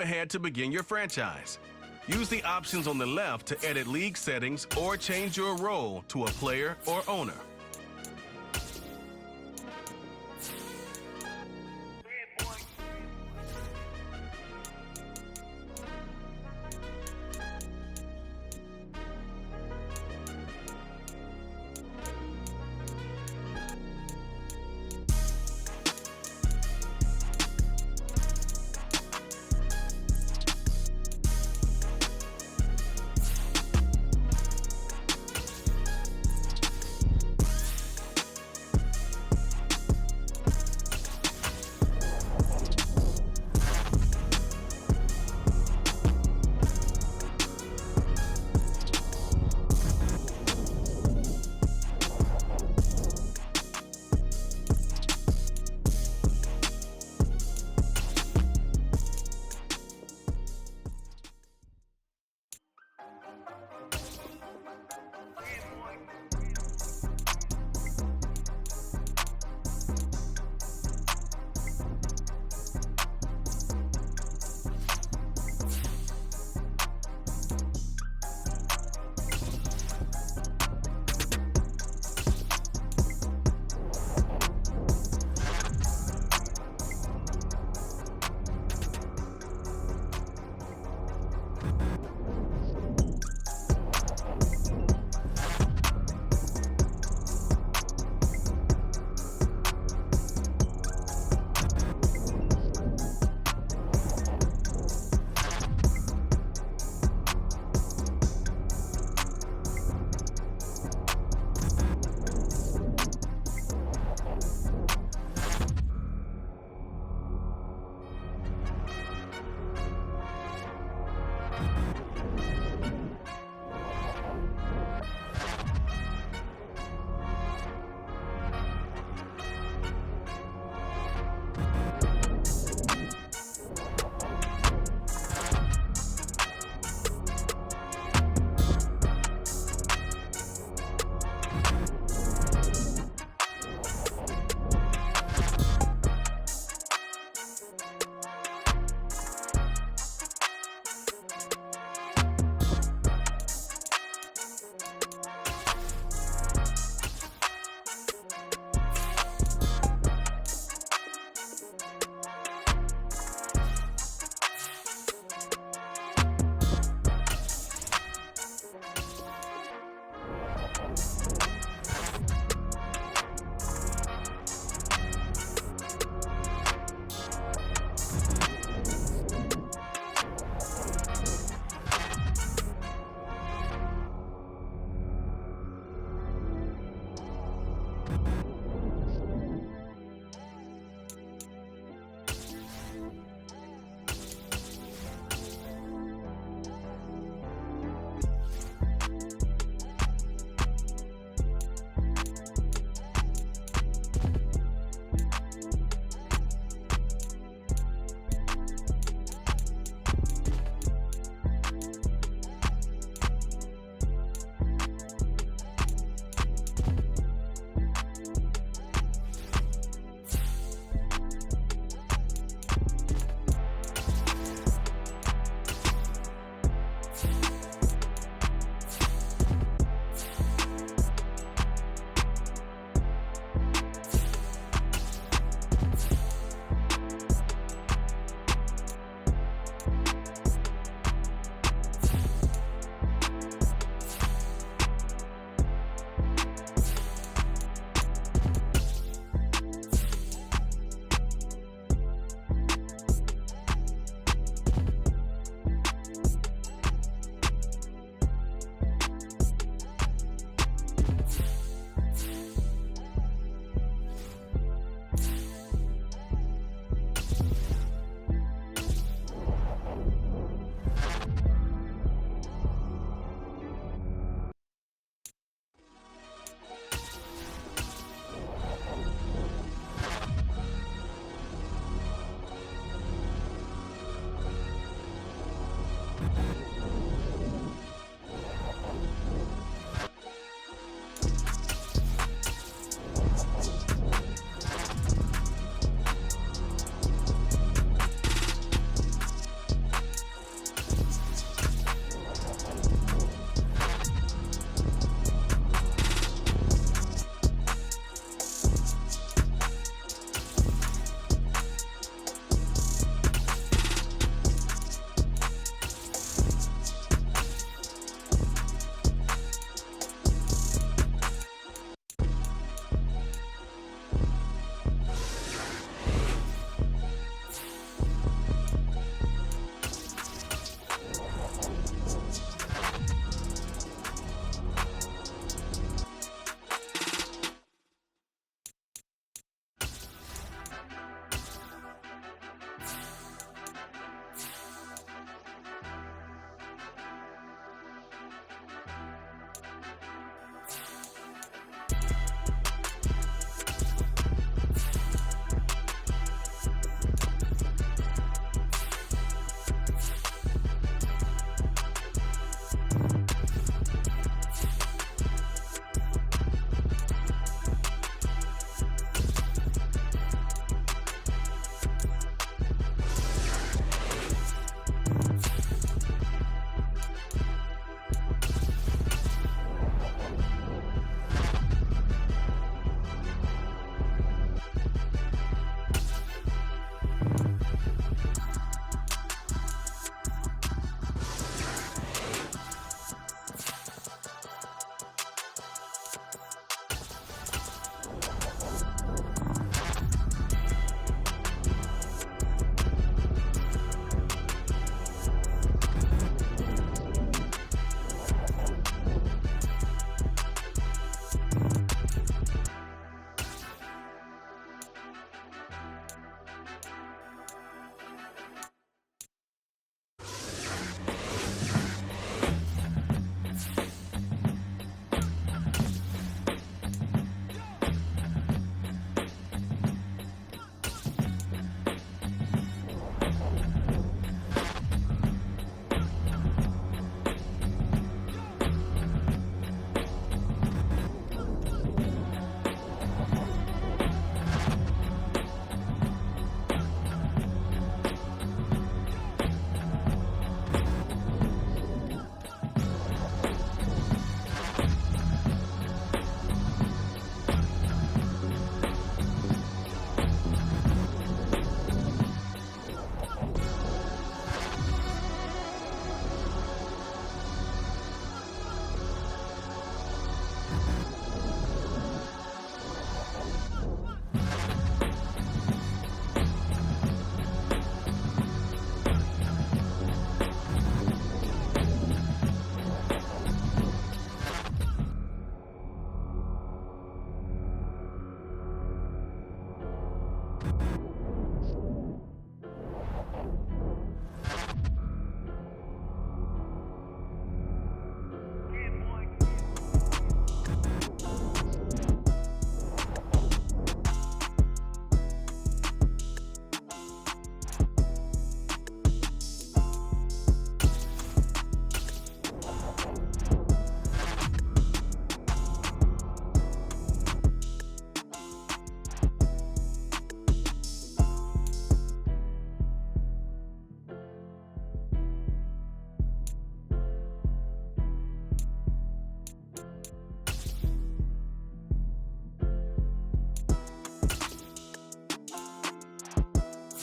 ahead to begin your franchise. Use the options on the left to edit league settings or change your role to a player or owner.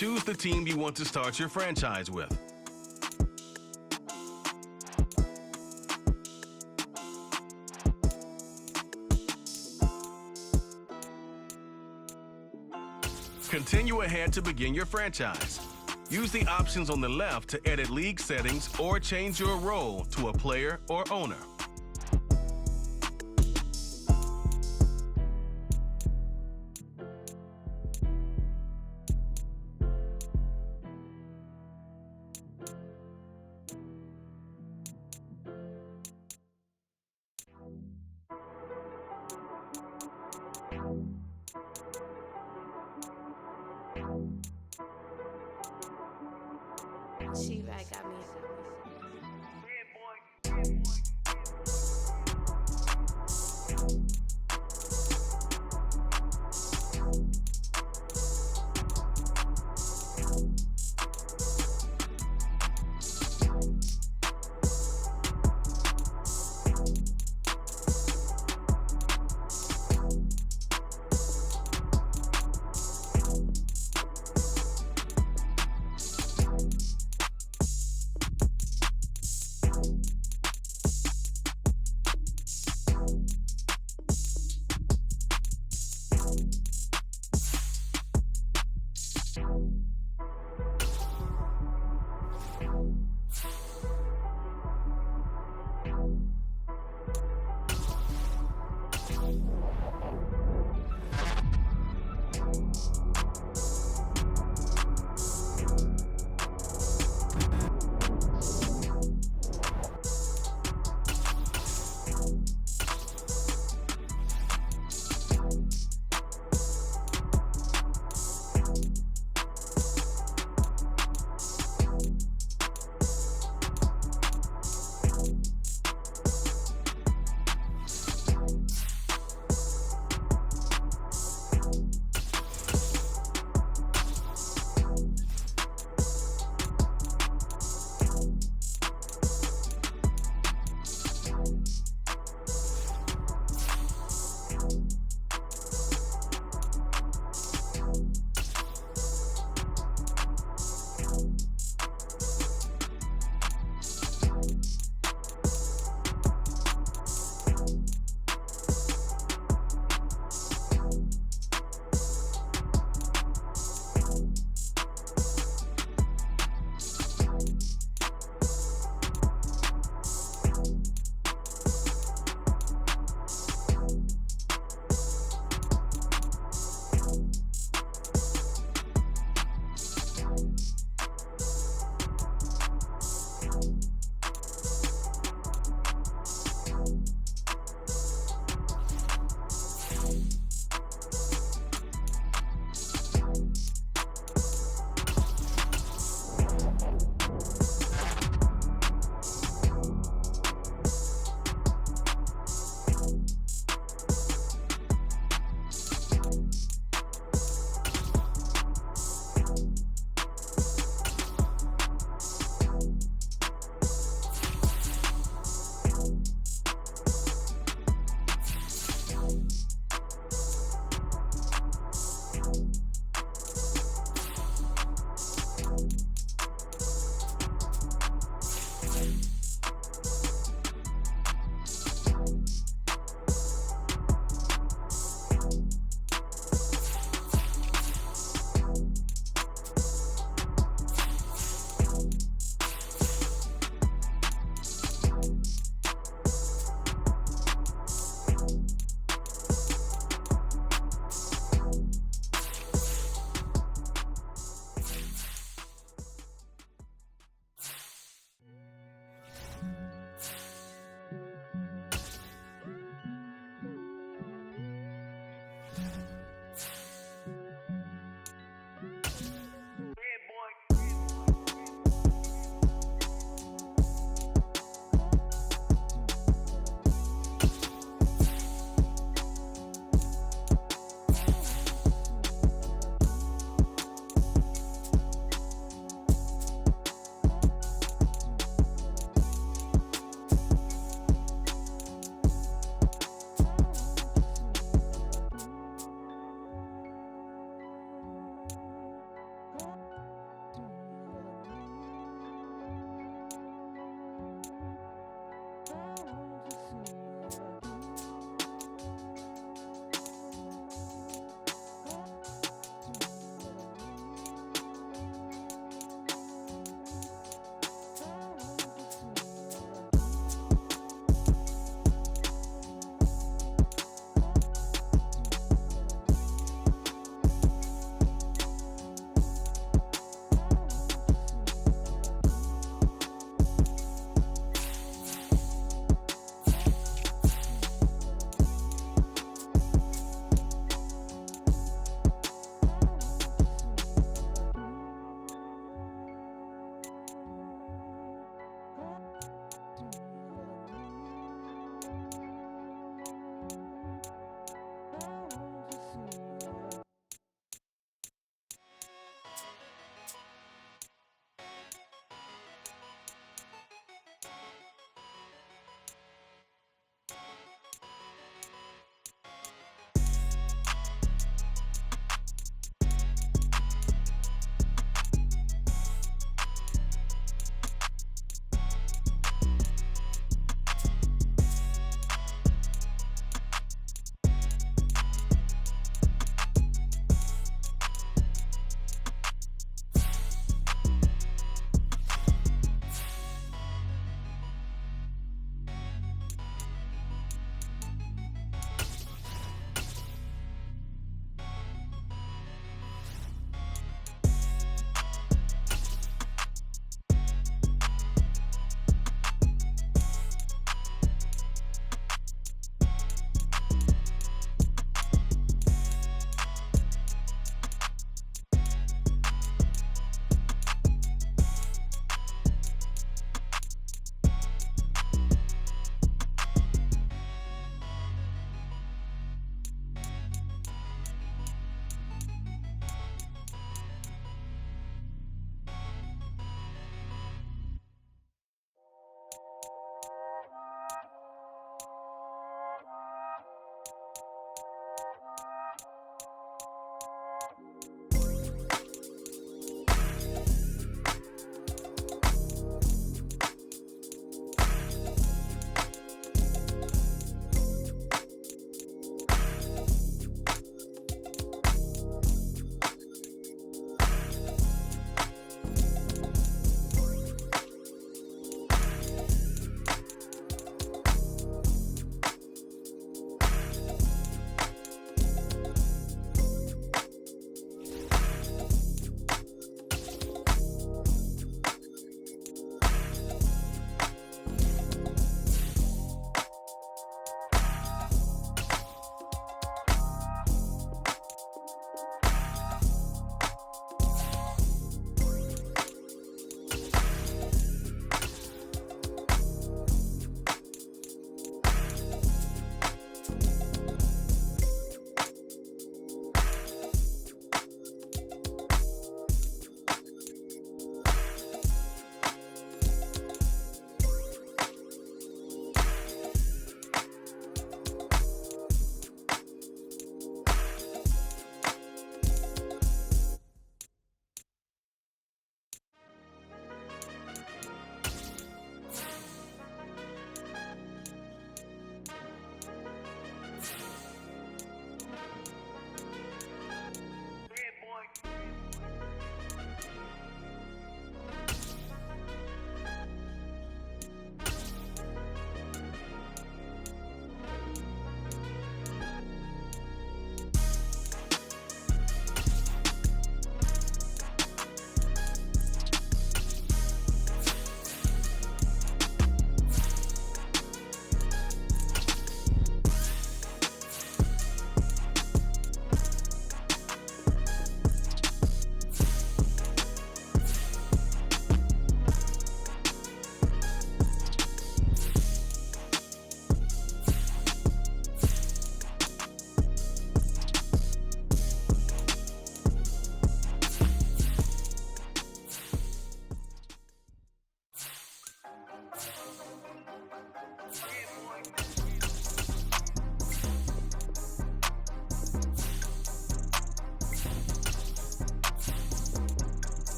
Choose the team you want to start your franchise with. Continue ahead to begin your franchise. Use the options on the left to edit league settings or change your role to a player or owner. She-Rag got me.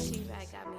She-Rag got me.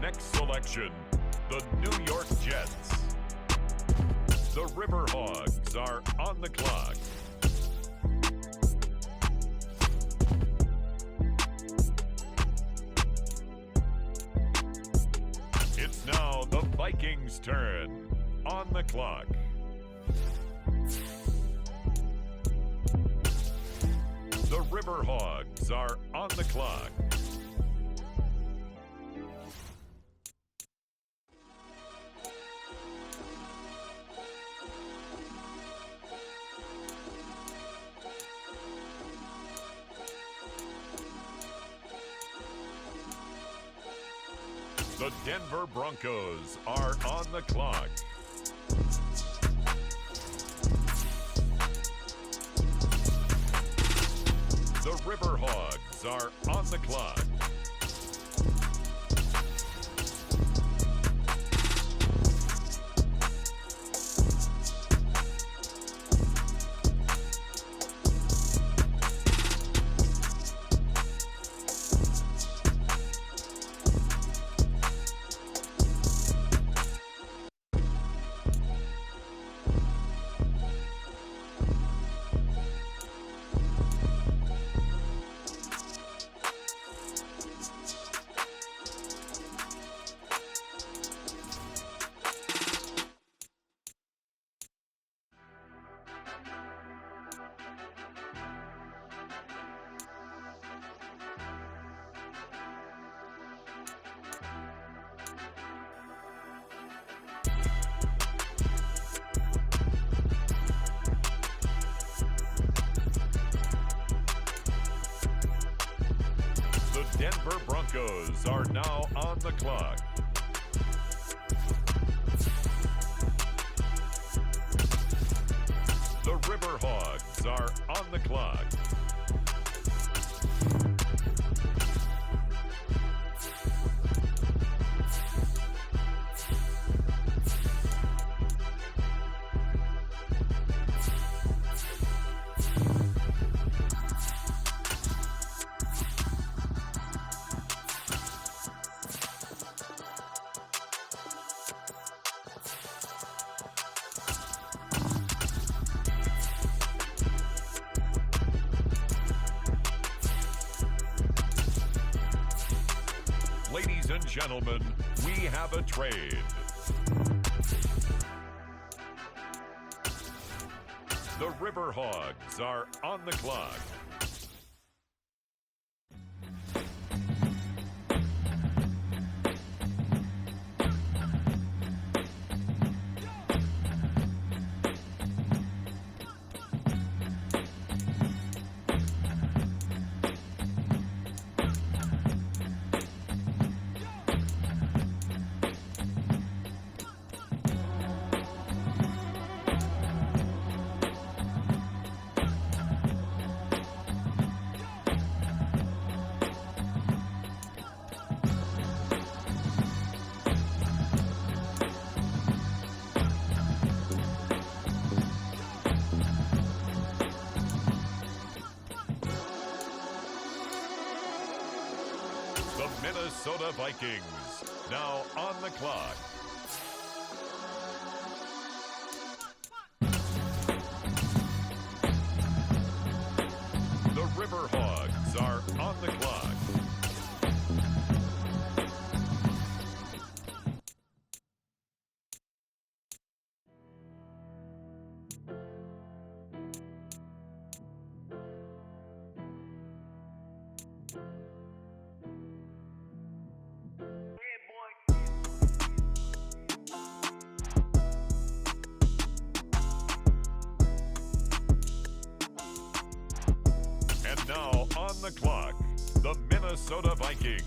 next selection, the New York Jets. The Riverhogs are on the clock. It's now the Vikings' turn. On the clock. The Riverhogs are on the clock. The Denver Broncos are on the clock. The Riverhogs are on the clock. The Denver Broncos are now on the clock. The Riverhogs are on the clock. Ladies and gentlemen, we have a trade. The Riverhogs are on the clock. The Minnesota Vikings, now on the clock. The Riverhogs are on the clock. And now on the clock, the Minnesota Vikings.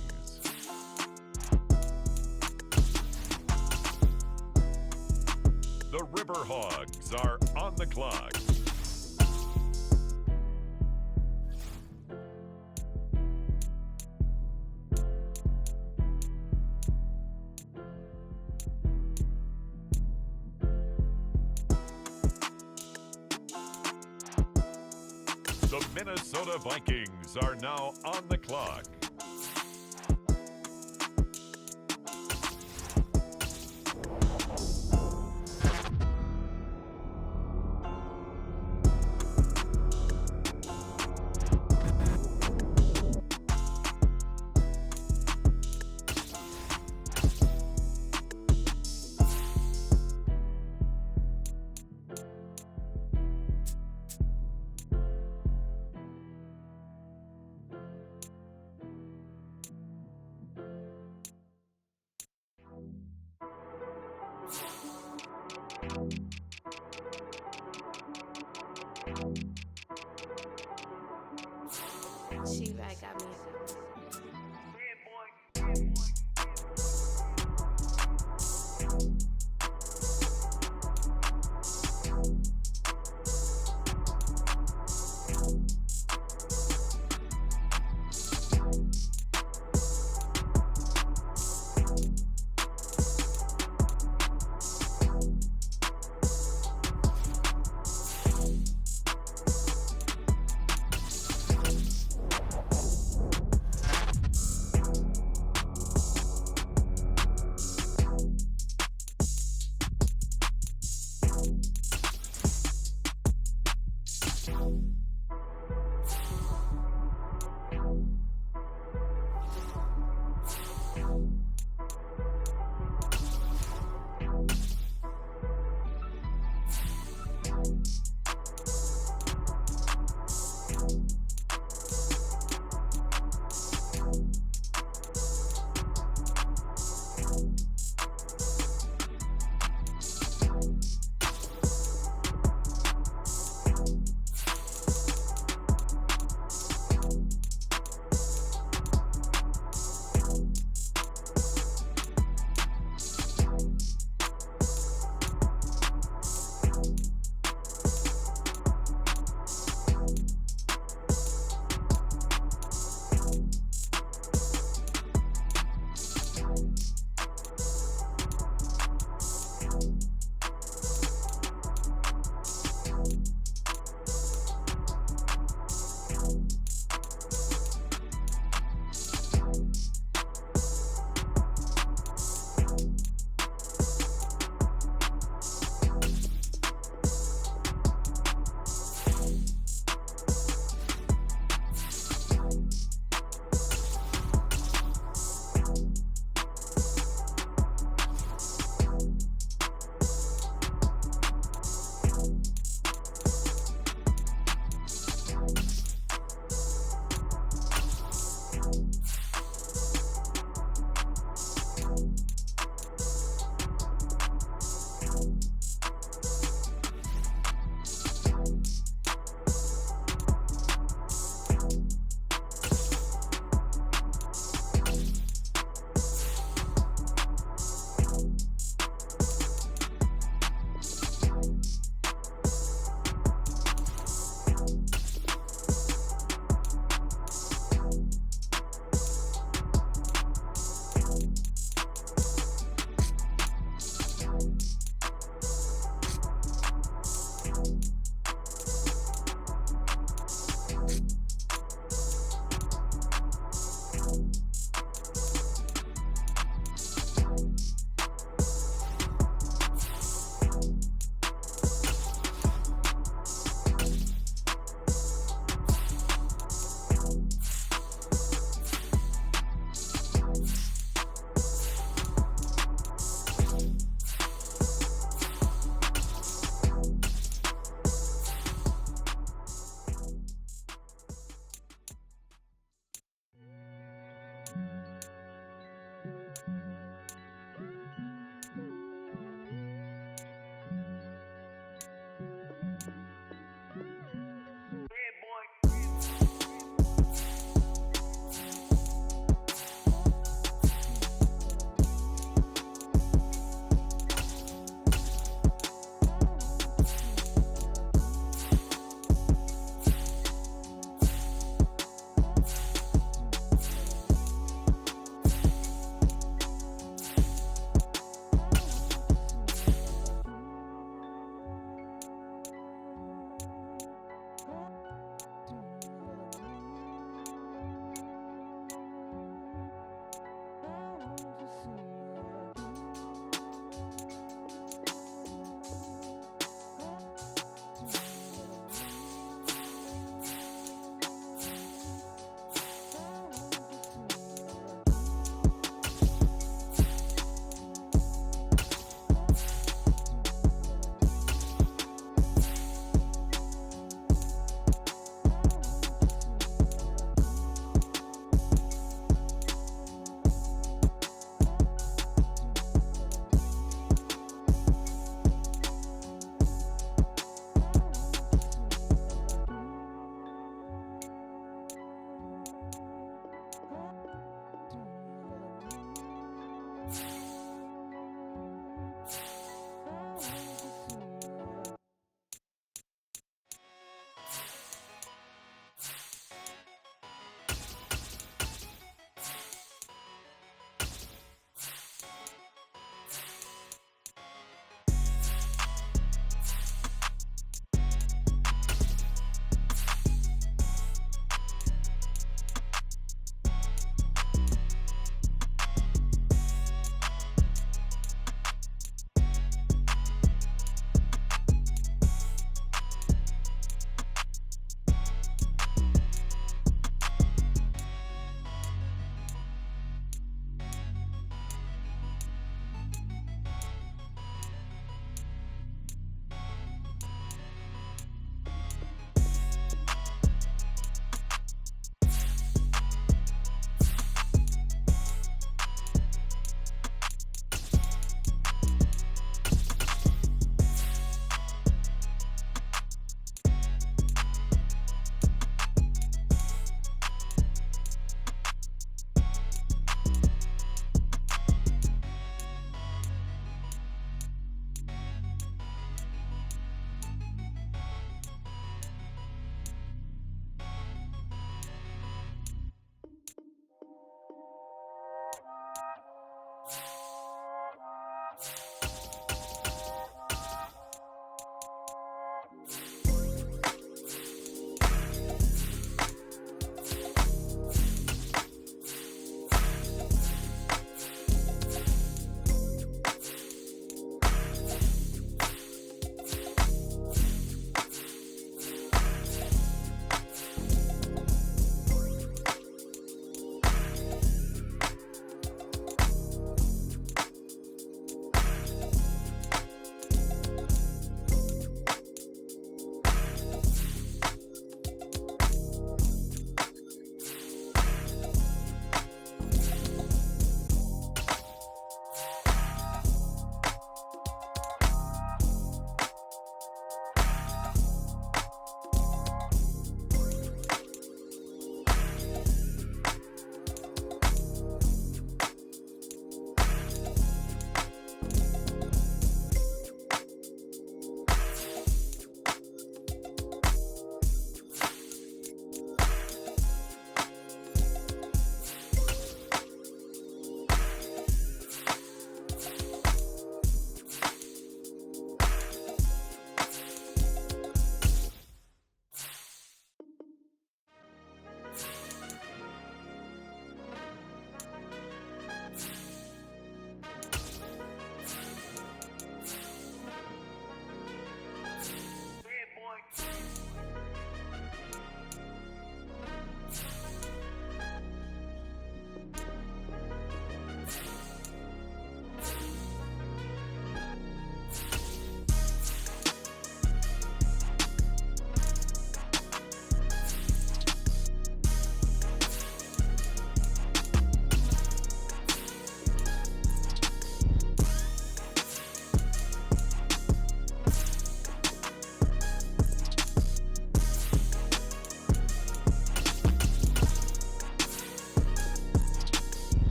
The Riverhogs are on the clock. The Minnesota Vikings are now on the clock. She-Rag got me.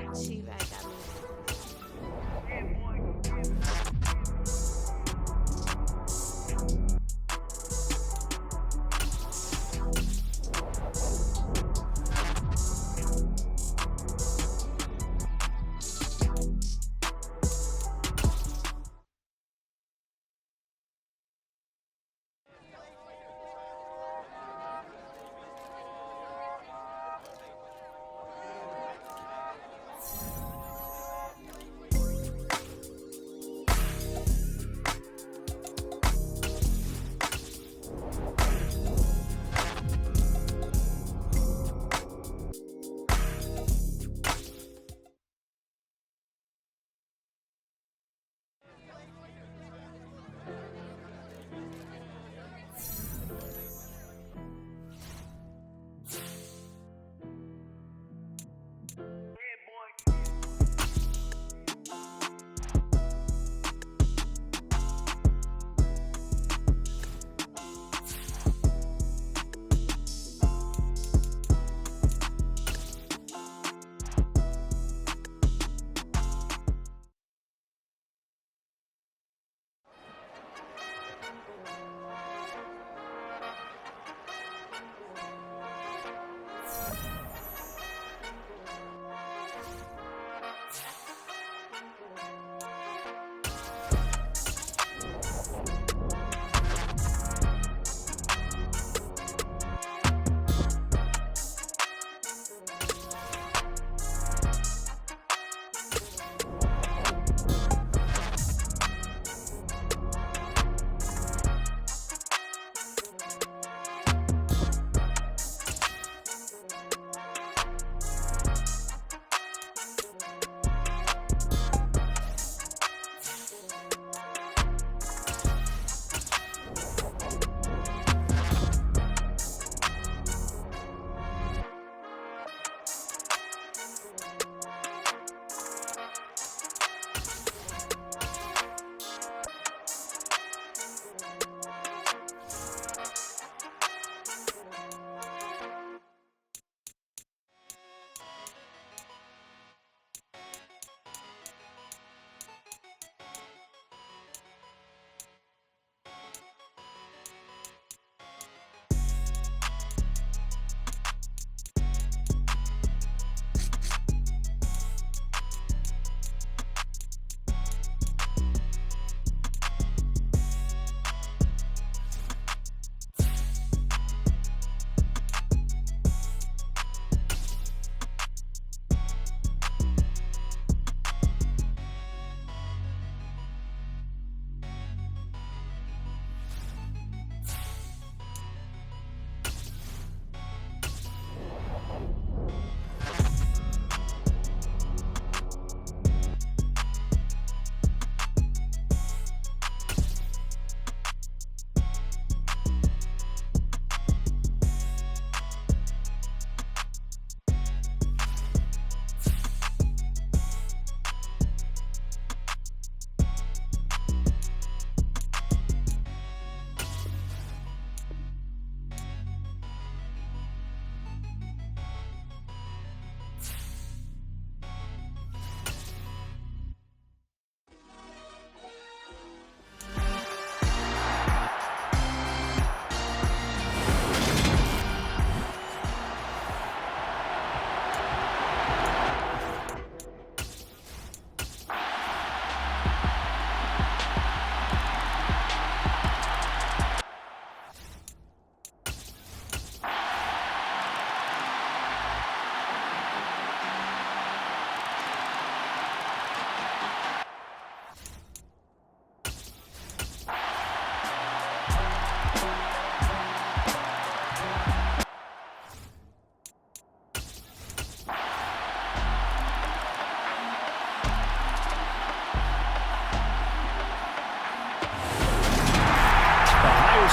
She right got me.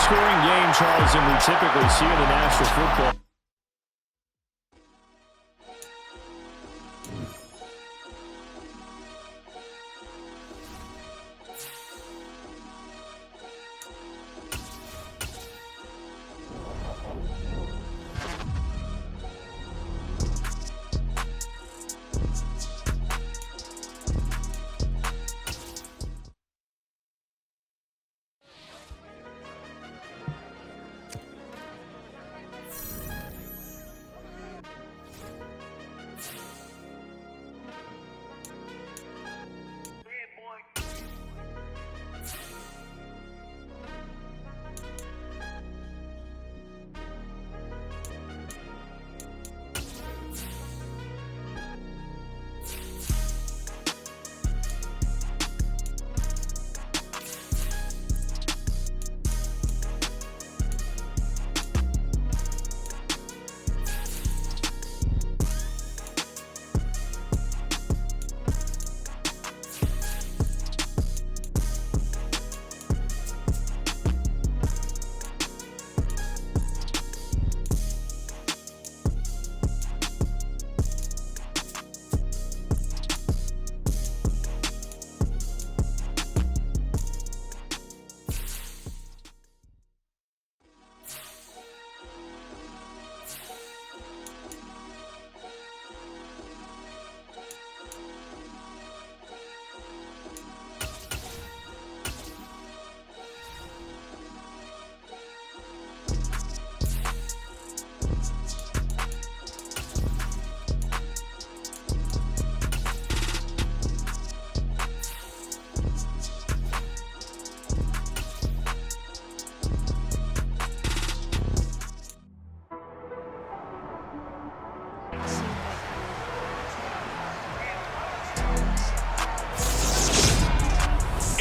Scoring game, Charles, than we typically see in the National Football.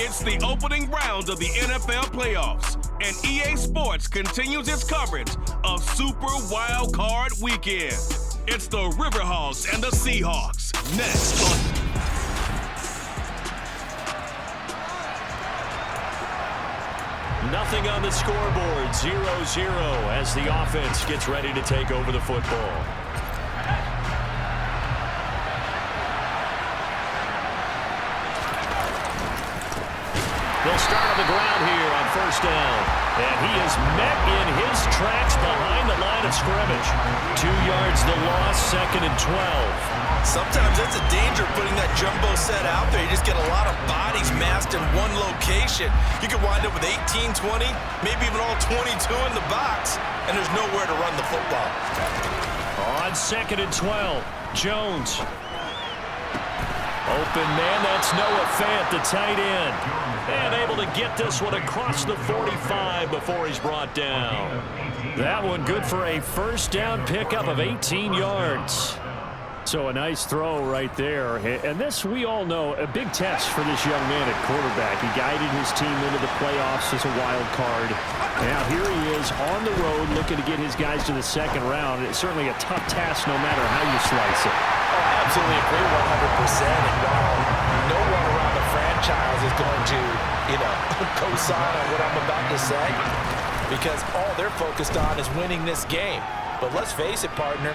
It's the opening round of the NFL playoffs, and EA Sports continues its coverage of Super Wild Card Weekend. It's the Riverhogs and the Seahawks next on. Nothing on the scoreboard, 0-0 as the offense gets ready to take over the football. They'll start on the ground here on first down. And he is met in his tracks behind the line of scrimmage. 2 yards the loss, 2nd and 12. Sometimes that's a danger putting that jumbo set out there. You just get a lot of bodies massed in one location. You could wind up with 18, 20, maybe even all 22 in the box, and there's nowhere to run the football. On 2nd and 12, Jones. Open man, that's Noah Fant, the tight end. And able to get this one across the 45 before he's brought down. That one good for a first down pickup of 18 yards. So a nice throw right there. And this, we all know, a big test for this young man at quarterback. He guided his team into the playoffs as a wild card. Now here he is on the road looking to get his guys to the second round. It's certainly a tough task no matter how you slice it. Oh, I absolutely agree 100%. And while no one around the franchise is going to, co-sign on what I'm about to say, because all they're focused on is winning this game. But let's face it, partner,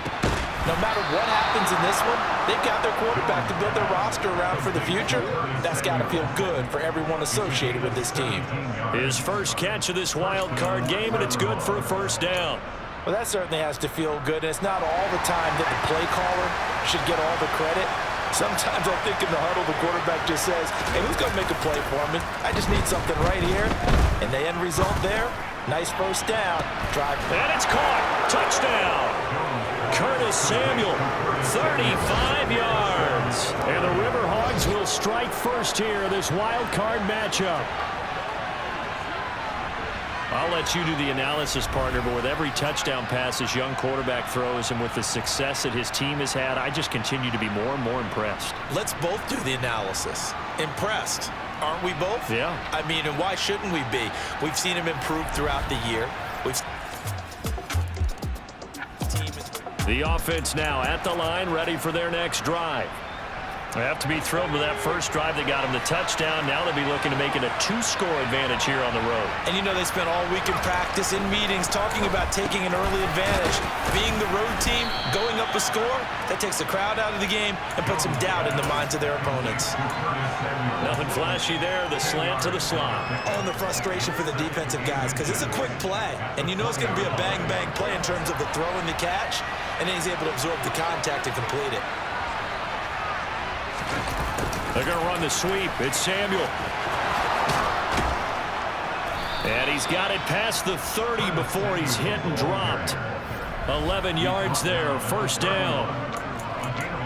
no matter what happens in this one, they've got their quarterback to build their roster around for the future. That's got to feel good for everyone associated with this team. His first catch of this wild card game, and it's good for a first down. Well, that certainly has to feel good, and it's not all the time that the play caller should get all the credit. Sometimes I think in the huddle, the quarterback just says, hey, who's going to make a play for me? I just need something right here. And the end result there, nice first down. Drive. And it's caught. Touchdown. Curtis Samuel, 35 yards. And the Riverhogs will strike first here, this wild card matchup. I'll let you do the analysis, partner, but with every touchdown pass this young quarterback throws and with the success that his team has had, I just continue to be more and more impressed. Let's both do the analysis. Impressed. Aren't we both? Yeah. I mean, and why shouldn't we be? We've seen him improve throughout the year. The offense now at the line, ready for their next drive. They have to be thrilled with that first drive that got them the touchdown. Now they'll be looking to make it a 2-score advantage here on the road. And they spent all week in practice, in meetings, talking about taking an early advantage. Being the road team, going up a score, that takes the crowd out of the game and puts some doubt in the minds of their opponents. Nothing flashy there, the slant to the slot. Oh, and the frustration for the defensive guys, because it's a quick play. And it's going to be a bang-bang play in terms of the throw and the catch, and then he's able to absorb the contact and complete it. They're going to run the sweep. It's Samuel. And he's got it past the 30 before he's hit and dropped. 11 yards there, first down.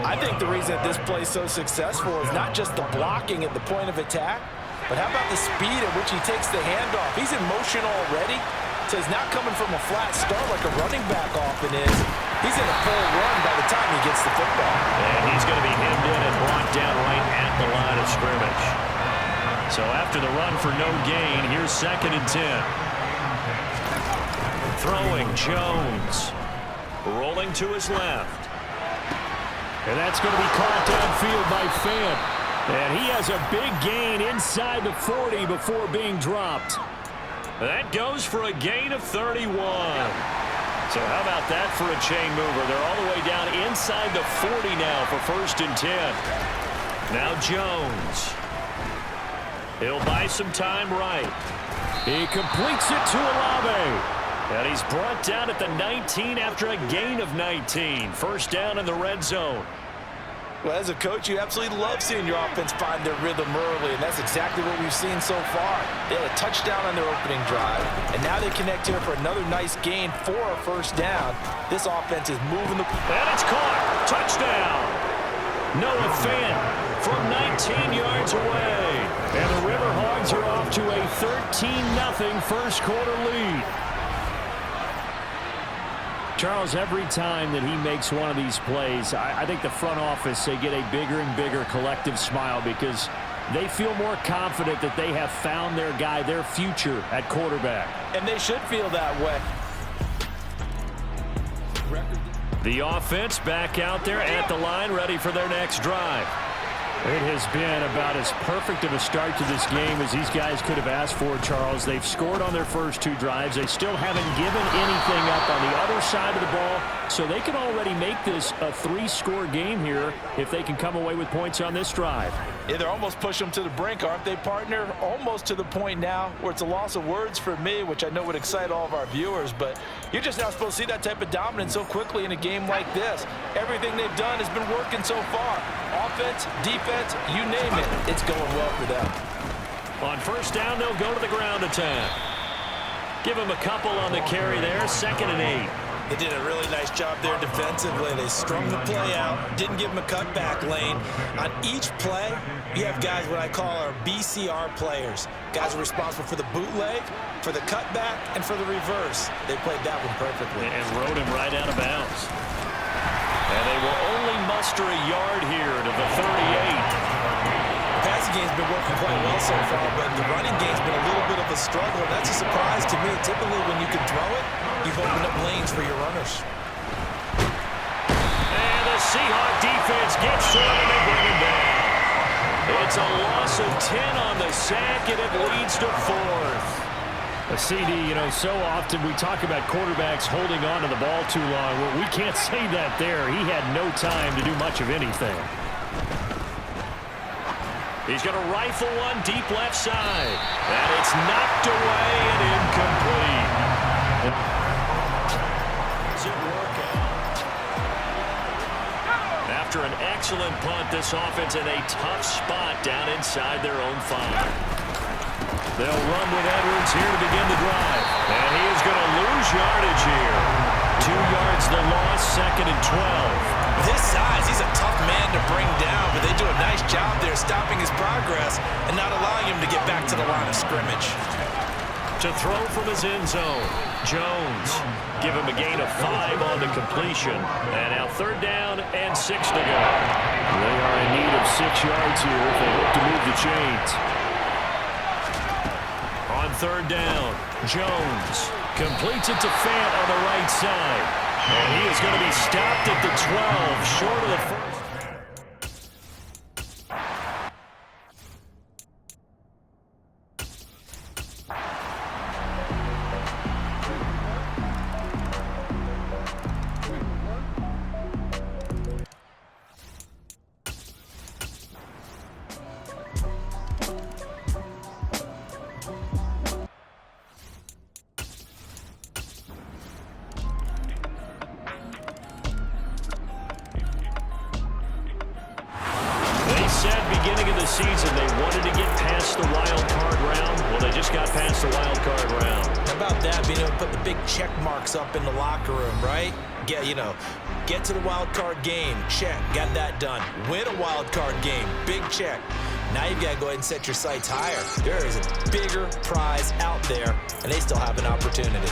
I think the reason that this play is so successful is not just the blocking at the point of attack, but how about the speed at which he takes the handoff? He's in motion already, so he's not coming from a flat start like a running back often is. He's in a full run by the time he gets the football. And he's going to be hemmed in and brought down right at the line of scrimmage. So after the run for no gain, here's 2nd and 10. Throwing Jones. Rolling to his left. And that's going to be caught downfield by Fant. And he has a big gain inside the 40 before being dropped. That goes for a gain of 31. So how about that for a chain mover? They're all the way down inside the 40 now for 1st and 10. Now Jones. He'll buy some time right. He completes it to Olave. And he's brought down at the 19 after a gain of 19. First down in the red zone. Well, as a coach, you absolutely love seeing your offense find their rhythm early, and that's exactly what we've seen so far. They had a touchdown on their opening drive, and now they connect here for another nice gain for a first down. This offense is moving the... And it's caught. Touchdown. Noah Fant from 19 yards away. And the Riverhogs are off to a 13-0 first quarter lead. Charles, every time that he makes one of these plays, I think the front office, they get a bigger and bigger collective smile because they feel more confident that they have found their guy, their future at quarterback. And they should feel that way. The offense back out there at the line, ready for their next drive. It has been about as perfect of a start to this game as these guys could have asked for, Charles. They've scored on their first 2 drives. They still haven't given anything up on the other side of the ball, so they can already make this a 3-score game here if they can come away with points on this drive. Yeah, they're almost pushing them to the brink, aren't they, partner? Almost to the point now where it's a loss of words for me, which I know would excite all of our viewers, but you're just not supposed to see that type of dominance so quickly in a game like this. Everything they've done has been working so far. Offense, defense, you name it, it's going well for them. On first down, they'll go to the ground attack. Give them a couple on the carry there, 2nd and 8. They did a really nice job there defensively. They strung the play out, didn't give them a cutback lane. On each play, you have guys what I call our BCR players. Guys are responsible for the bootleg, for the cutback, and for the reverse. They played that one perfectly. And rode him right out of bounds. And they will only muster a yard here to the 38. The passing game's been working quite well so far, but the running game's been a little bit of a struggle. That's a surprise to me. Typically, when you can throw it, you've opened up lanes for your runners. And the Seahawk defense gets to him and they bring him down. It's a loss of 10 on the sack, and it leads to 4th. A CD, so often we talk about quarterbacks holding on to the ball too long. Well, we can't say that there. He had no time to do much of anything. He's going to rifle one deep left side. And it's knocked away and incomplete. Does it work out? After an excellent punt, this offense in a tough spot down inside their own 5. They'll run with Edwards here to begin the drive. And he is going to lose yardage here. 2 yards the loss, 2nd and 12. With his size, he's a tough man to bring down, but they do a nice job there stopping his progress and not allowing him to get back to the line of scrimmage. To throw from his end zone, Jones. Give him a gain of 5 on the completion. And now 3rd down and 6 to go. They are in need of 6 yards here if they hope to move the chains. On 3rd down, Jones completes it to Fant on the right side. And he is going to be stopped at the 12, short of the first. Beginning of the season, they wanted to get past the wild card round. Well, they just got past the wild card round. How about that? Being able to put the big check marks up in the locker room, right? Get to the wild card game. Check. Got that done. Win a wild card game. Big check. Now you've got to go ahead and set your sights higher. There is a bigger prize out there, and they still have an opportunity.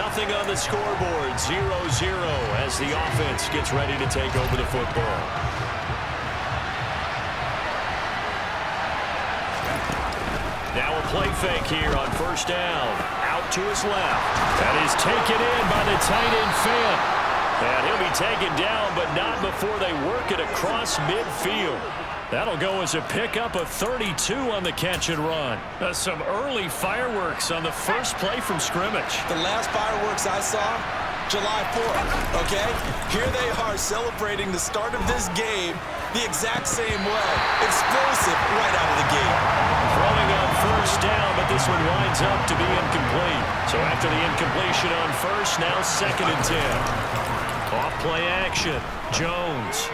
Nothing on the scoreboard. 0-0 as the offense gets ready to take over the football. Now a play fake here on first down. Out to his left. That is taken in by the tight end Fant. And he'll be taken down, but not before they work it across midfield. That'll go as a pickup of 32 on the catch and run. Some early fireworks on the first play from scrimmage. The last fireworks I saw, July 4th, okay? Here they are celebrating the start of this game the exact same way. Explosive right out of the gate. Throwing on first down, but this one winds up to be incomplete. So after the incompletion on first, now 2nd and 10. Off play action. Jones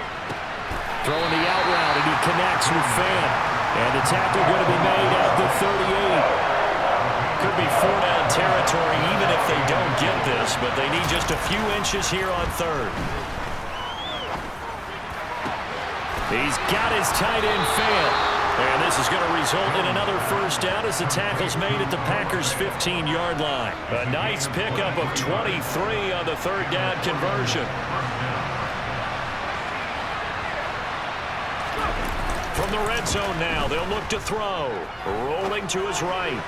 throwing the out route, and he connects with Fant. And the tackle going to be made at the 38. Could be 4-down territory even if they don't get this, but they need just a few inches here on 3rd. He's got his tight end Fant. And this is going to result in another first down as the tackle's made at the Packers' 15-yard line. A nice pickup of 23 on the 3rd down conversion. From the red zone now, they'll look to throw. Rolling to his right.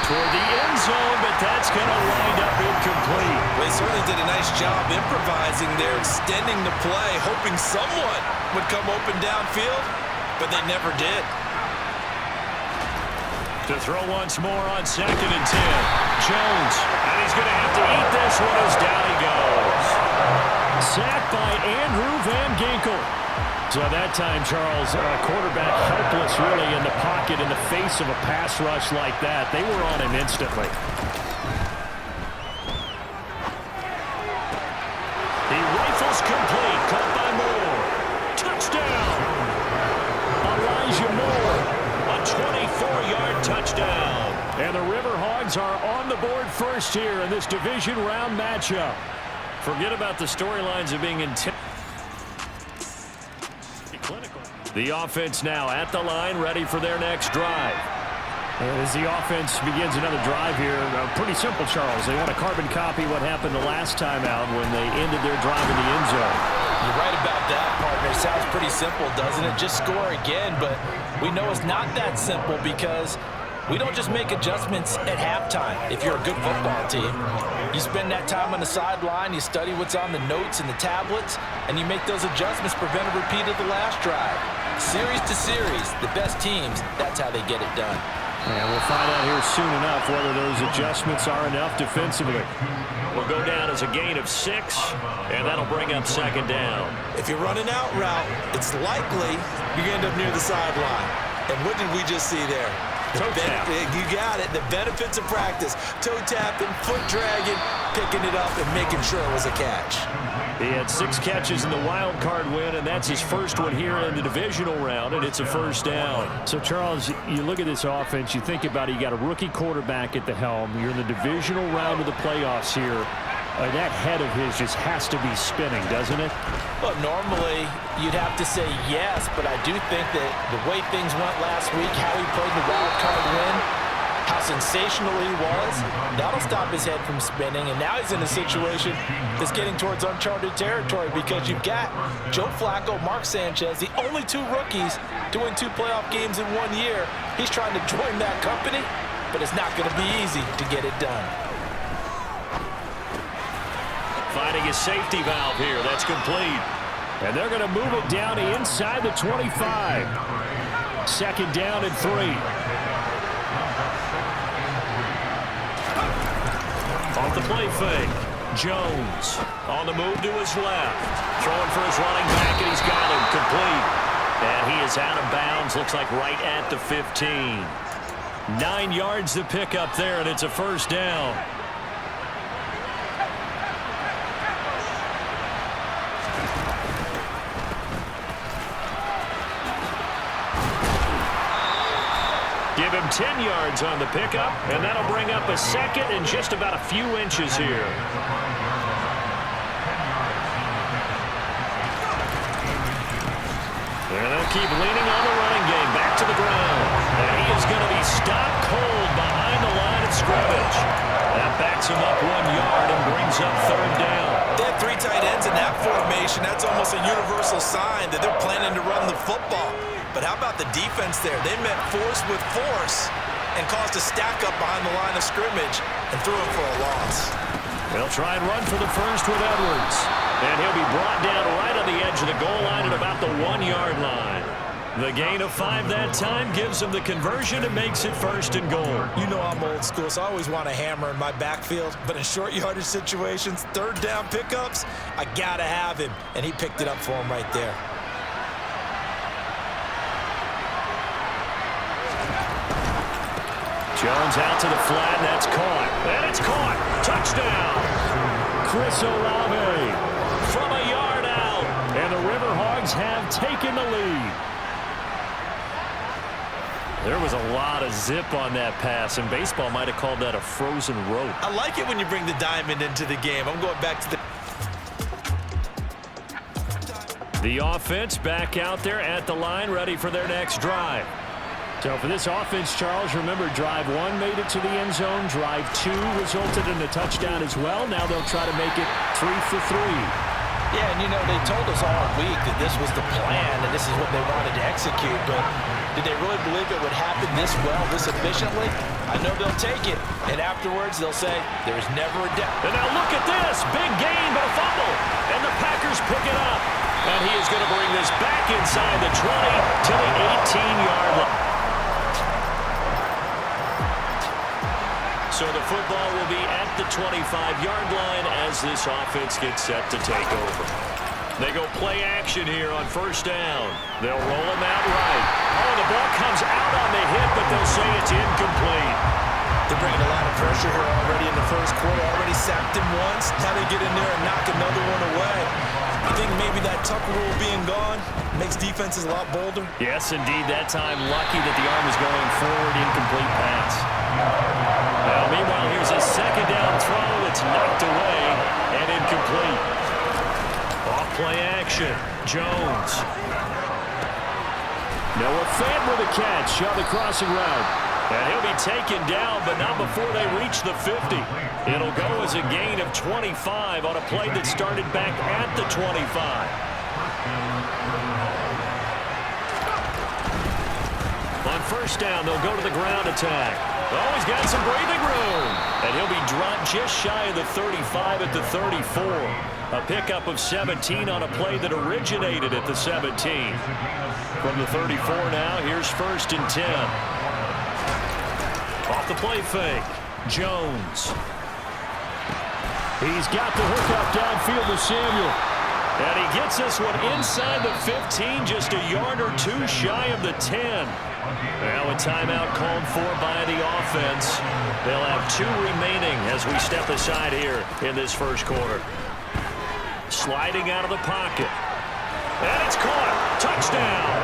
Toward the end zone, but that's going to wind up incomplete. They certainly did a nice job improvising there, extending the play, hoping someone would come open downfield, but they never did. To throw once more on 2nd and 10. Jones, and he's going to have to eat this one as down he goes. Sacked by Andrew Van Ginkel. So that time, Charles, quarterback helpless really in the pocket in the face of a pass rush like that. They were on him instantly. He rifles complete, caught by Moore. Touchdown! Elijah Moore, a 24-yard touchdown. And the Riverhogs are on the board first here in this division round matchup. Forget about the storylines of being intense. The offense now at the line, ready for their next drive. As the offense begins another drive here, pretty simple, Charles. They want to carbon copy what happened the last time out when they ended their drive in the end zone. You're right about that, partner. It sounds pretty simple, doesn't it? Just score again, but we know it's not that simple because we don't just make adjustments at halftime if you're a good football team. You spend that time on the sideline, you study what's on the notes and the tablets, and you make those adjustments, prevent a repeat of the last drive. Series to series, the best teams, that's how they get it done. And we'll find out here soon enough whether those adjustments are enough defensively. Will go down as a gain of 6, and that'll bring up 2nd down. If you're running out route, it's likely you end up near the sideline. And what did we just see there? Toe tap. You got it. The benefits of practice. Toe tapping, foot dragging, picking it up, and making sure it was a catch. He had 6 catches in the wild card win, and that's his first one here in the divisional round, and it's a first down. So, Charles, you look at this offense, you think about it, you got a rookie quarterback at the helm. You're in the divisional round of the playoffs here. That head of his just has to be spinning, doesn't it? Well, normally you'd have to say yes, but I do think that the way things went last week, how he played the wild card win, how sensational he was, that'll stop his head from spinning. And now he's in a situation that's getting towards uncharted territory because you've got Joe Flacco, Mark Sanchez, the only 2 rookies doing 2 playoff games in 1 year. He's trying to join that company, but it's not going to be easy to get it done. Finding his safety valve here. That's complete. And they're going to move it down inside the 25. 2nd down and 3. Off the play fake. Jones on the move to his left. Throwing for his running back, and he's got him complete. And he is out of bounds. Looks like right at the 15. 9 yards to pick up there, and it's a first down. Give him 10 yards on the pickup, and that'll bring up a 2nd and just about a few inches here. And they'll keep leaning on the running game. Back to the ground. And he is going to be stopped cold behind the line of scrimmage. That backs him up 1 yard and brings up third down. They have 3 tight ends in that formation. That's almost a universal sign that they're planning to run the football. But how about the defense there? They met force with force and caused a stack up behind the line of scrimmage and threw him for a loss. They'll try and run for the first with Edwards. And he'll be brought down right on the edge of the goal line at about the 1 yard line. The gain of 5 that time gives him the conversion and makes it first and goal. You know I'm old school, so I always want a hammer in my backfield. But in short yardage situations, third down pickups, I got to have him. And he picked it up for him right there. Jones out to the flat, and that's caught. And it's caught. Touchdown. Chris Olave from a yard out. And the Riverhogs have taken the lead. There was a lot of zip on that pass, and baseball might have called that a frozen rope. I like it when you bring the diamond into the game. I'm going back to the offense back out there at the line, ready for their next drive. So for this offense, Charles, remember, drive 1 made it to the end zone. Drive 2 resulted in a touchdown as well. Now they'll try to make it 3 for 3. Yeah, and you know, they told us all week that this was the plan and this is what they wanted to execute, but did they really believe it would happen this well, this efficiently? I know they'll take it, and afterwards they'll say, there's never a doubt. And now look at this, big gain, but a fumble, and the Packers pick it up. And he is going to bring this back inside the 20 to the 18-yard line. So the football will be at the 25-yard line as this offense gets set to take over. They go play action here on first down. They'll roll him out right. Oh, the ball comes out on the hit, but they'll say it's incomplete. They're bringing a lot of pressure here already in the first quarter. Already sacked him once. Now they get in there and knock another one away. I think maybe that tuck rule being gone makes defenses a lot bolder. Yes, indeed. That time, lucky that the arm was going forward. Incomplete pass. Now, meanwhile, here's a second down throw. It's knocked away and incomplete. Off play action. Jones. Noah Fant with a catch on the crossing route. And he'll be taken down, but not before they reach the 50. It'll go as a gain of 25 on a play that started back at the 25. On first down, they'll go to the ground attack. Oh, he's got some breathing room. And he'll be dropped just shy of the 35 at the 34. A pickup of 17 on a play that originated at the 17. From the 34 now, here's first and 10. Off the play fake, Jones. He's got the hookup downfield to Samuel. And he gets this one inside the 15, just a yard or 2 shy of the 10. Now a timeout called for by the offense. They'll have 2 remaining as we step aside here in this first quarter. Sliding out of the pocket. And it's caught. Touchdown.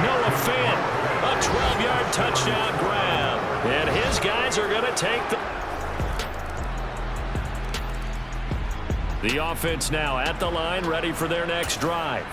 Noah Fant, a 12-yard touchdown grab. And his guys are going to take the offense now at the line, ready for their next drive.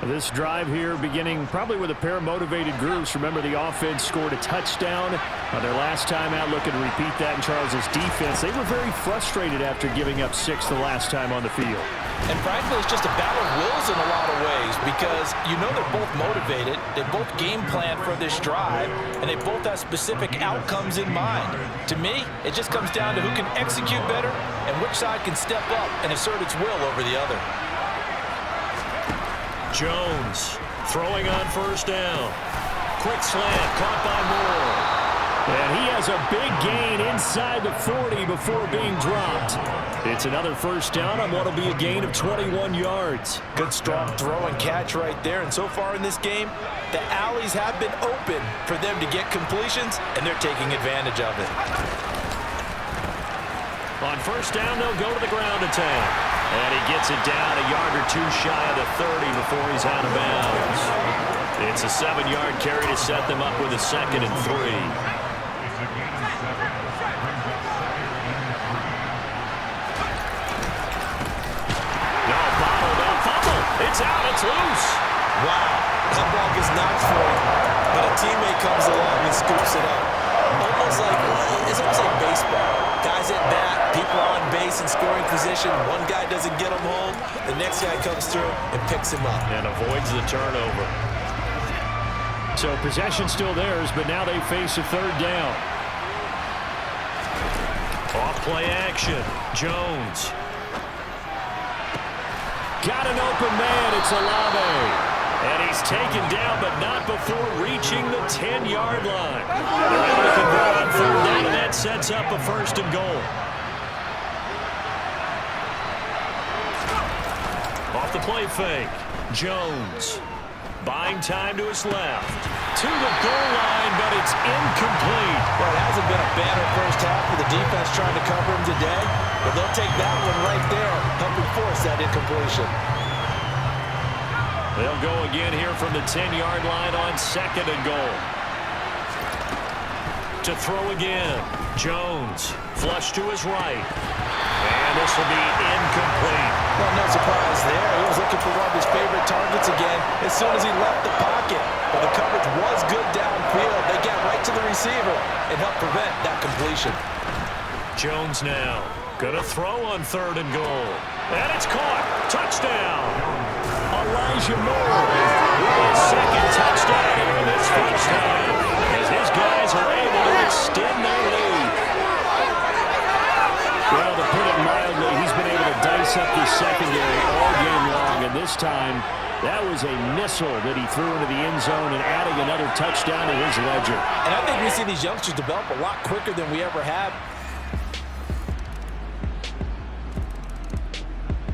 This drive here beginning probably with a pair of motivated groups. Remember, the offense scored a touchdown on their last time out. Looking to repeat that in Charles's defense. They were very frustrated after giving up 6 the last time on the field. And frankly, it's just a battle of wills in a lot of ways because you know they're both motivated. They both game plan for this drive, and they both have specific outcomes in mind. To me, it just comes down to who can execute better and which side can step up and assert its will over the other. Jones throwing on first down. Quick slant caught by Moore. And he has a big gain inside the 40 before being dropped. It's another first down on what will be a gain of 21 yards. Good strong throw and catch right there. And so far in this game, the alleys have been open for them to get completions, and they're taking advantage of it. On first down, they'll go to the ground attack. And he gets it down a yard or 2 shy of the 30 before he's out of bounds. It's a 7-yard carry to set them up with a 2nd and 3. It's out. It's loose. Wow. That ball gets knocked for him, but a teammate comes along and scoops it up. Almost almost like baseball. Guys at bat, people on base in scoring position. One guy doesn't get him home. The next guy comes through and picks him up. And avoids the turnover. So possession still theirs, but now they face a third down. Off play action. Jones. Got an open man. It's Olave. And he's taken down, but not before reaching the 10-yard line. They're able to convert on third down, and that sets up a first and goal. Off the play fake. Jones. Buying time to his left. To the goal line, but it's incomplete. Well, it hasn't been a banner first half for the defense trying to cover him today, but they'll take that one right there, helping force that incompletion. They'll go again here from the 10-yard line on second and goal. To throw again. Jones. Flush to his right. And this will be incomplete. Well, no surprise there. He was looking for one of his favorite targets again as soon as he left the pocket. But the coverage was good downfield. They get right to the receiver and help prevent that completion. Jones now. Gonna throw on third and goal. And it's caught. Touchdown. Elijah Moore with his second touchdown here in this first half, as his guys are able to extend their lead. Well, to put it mildly, he's been able to dice up the secondary all game long, and this time that was a missile that he threw into the end zone and adding another touchdown to his ledger. And I think we see these youngsters develop a lot quicker than we ever have.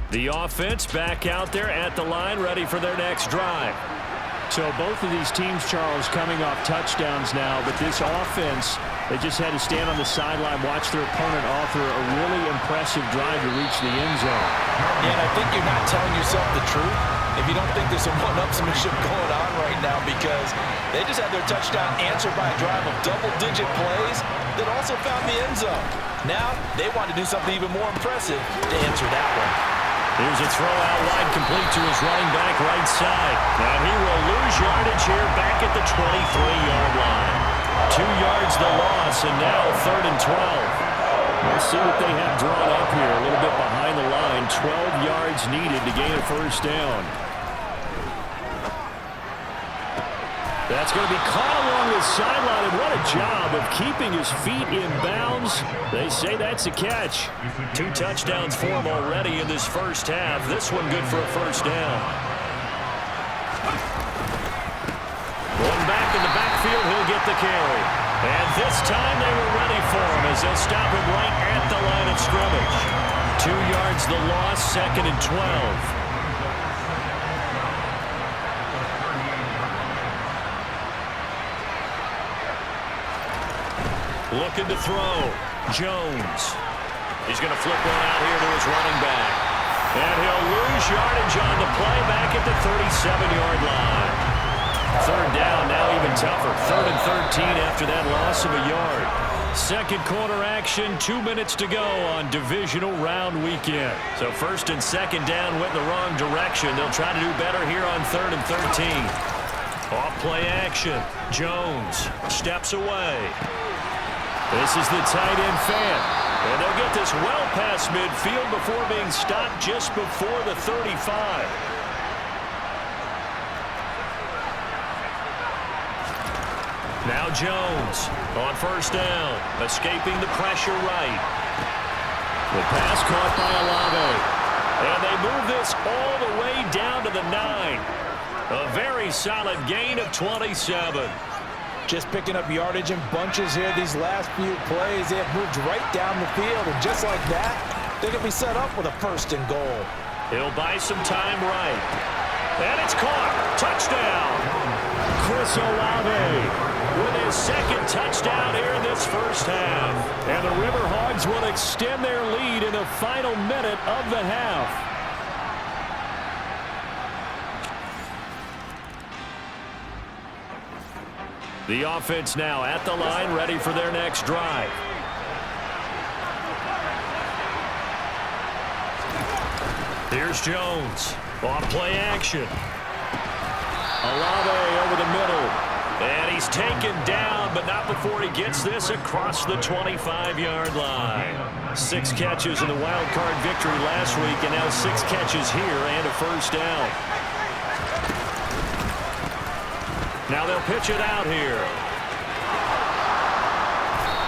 The offense back out there at the line, ready for their next drive. So both of these teams, Charles, coming off touchdowns now, but this offense, they just had to stand on the sideline, watch their opponent author a really impressive drive to reach the end zone. Yeah, and I think you're not telling yourself the truth if you don't think there's some one-upsmanship going on right now, because they just had their touchdown answered by a drive of double-digit plays that also found the end zone. Now they want to do something even more impressive to answer that one. Here's a throw out wide, complete to his running back right side. And he will lose yardage here back at the 23-yard line. 2 yards the loss, and now third and 12. We'll see what they have drawn up here. A little bit behind the line. 12 yards needed to gain a first down. That's going to be caught along the sideline, and what a job of keeping his feet in bounds. They say that's a catch. 2 touchdowns for him already in this first half. This one good for a first down. Going back in the backfield, he'll get the carry. And this time they were ready for him as they'll stop him right at the line of scrimmage. 2 yards the loss, second and 12. Looking to throw. Jones. He's going to flip one out here to his running back. And he'll lose yardage on the play back at the 37-yard line. Third down, now even tougher. Third and 13 after that loss of a yard. Second quarter action, 2 minutes to go on divisional round weekend. So first and second down went in the wrong direction. They'll try to do better here on third and 13. Off play action. Jones steps away. This is the tight end fan. And they'll get this well past midfield before being stopped just before the 35. Now Jones on first down, escaping the pressure right. The pass caught by Olave. And they move this all the way down to the 9. A very solid gain of 27. Just picking up yardage in bunches here these last few plays. They have moved right down the field, and just like that, they can be set up with a first and goal. He'll buy some time right. And it's caught. Touchdown. Chris Olave with his second touchdown here in this first half. And the Riverhogs will extend their lead in the final minute of the half. The offense now at the line, ready for their next drive. Here's Jones. On play action. Olave over the middle. And he's taken down, but not before he gets this across the 25-yard line. 6 catches in the wild card victory last week, and now 6 catches here and a first down. Now they'll pitch it out here.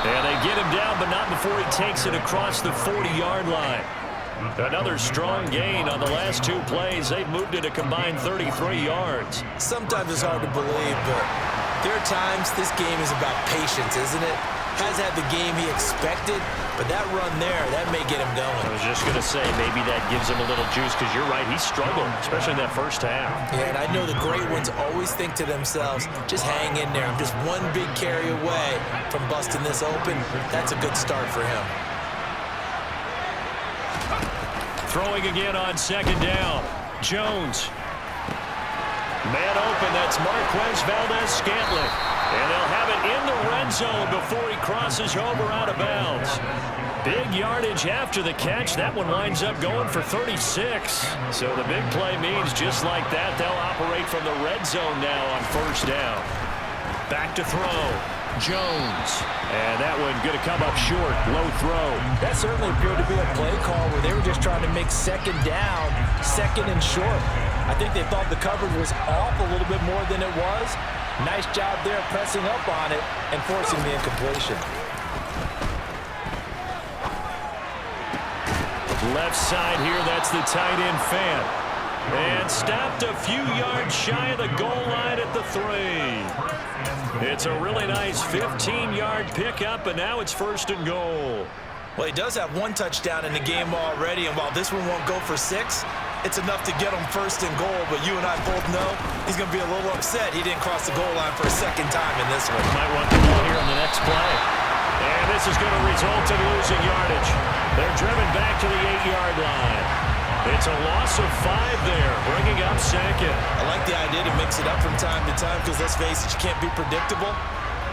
And they get him down, but not before he takes it across the 40-yard line. Another strong gain on the last 2 plays. They've moved it a combined 33 yards. Sometimes it's hard to believe, but there are times this game is about patience, isn't it? Has had the game he expected, but that run there, that may get him going. I was just going to say, maybe that gives him a little juice, because you're right, he struggled, especially in that first half. Yeah, and I know the great ones always think to themselves, just hang in there. I'm just one big carry away from busting this open. That's a good start for him. Throwing again on second down. Jones. Man open, that's Marquez Valdez-Scantling. And they'll have it in the red zone before he crosses over out of bounds. Big yardage after the catch. That one winds up going for 36. So the big play means just like that, they'll operate from the red zone now on first down. Back to throw. Jones. And that one going to come up short. Low throw. That certainly appeared to be a play call where they were just trying to make second down, second and short. I think they thought the coverage was off a little bit more than it was. Nice job there pressing up on it and forcing the incompletion. Left side here, that's the tight end Fant. And stopped a few yards shy of the goal line at the 3. It's a really nice 15-yard pickup, and now it's first and goal. Well, he does have 1 touchdown in the game already, and while this one won't go for 6, it's enough to get him first and goal. But you and I both know he's going to be a little upset he didn't cross the goal line for a second time in this one. Might want the ball here on the next play. And this is going to result in losing yardage. They're driven back to the 8-yard line. It's a loss of 5 there, bringing up second. I like the idea to mix it up from time to time because, let's face it, you can't be predictable.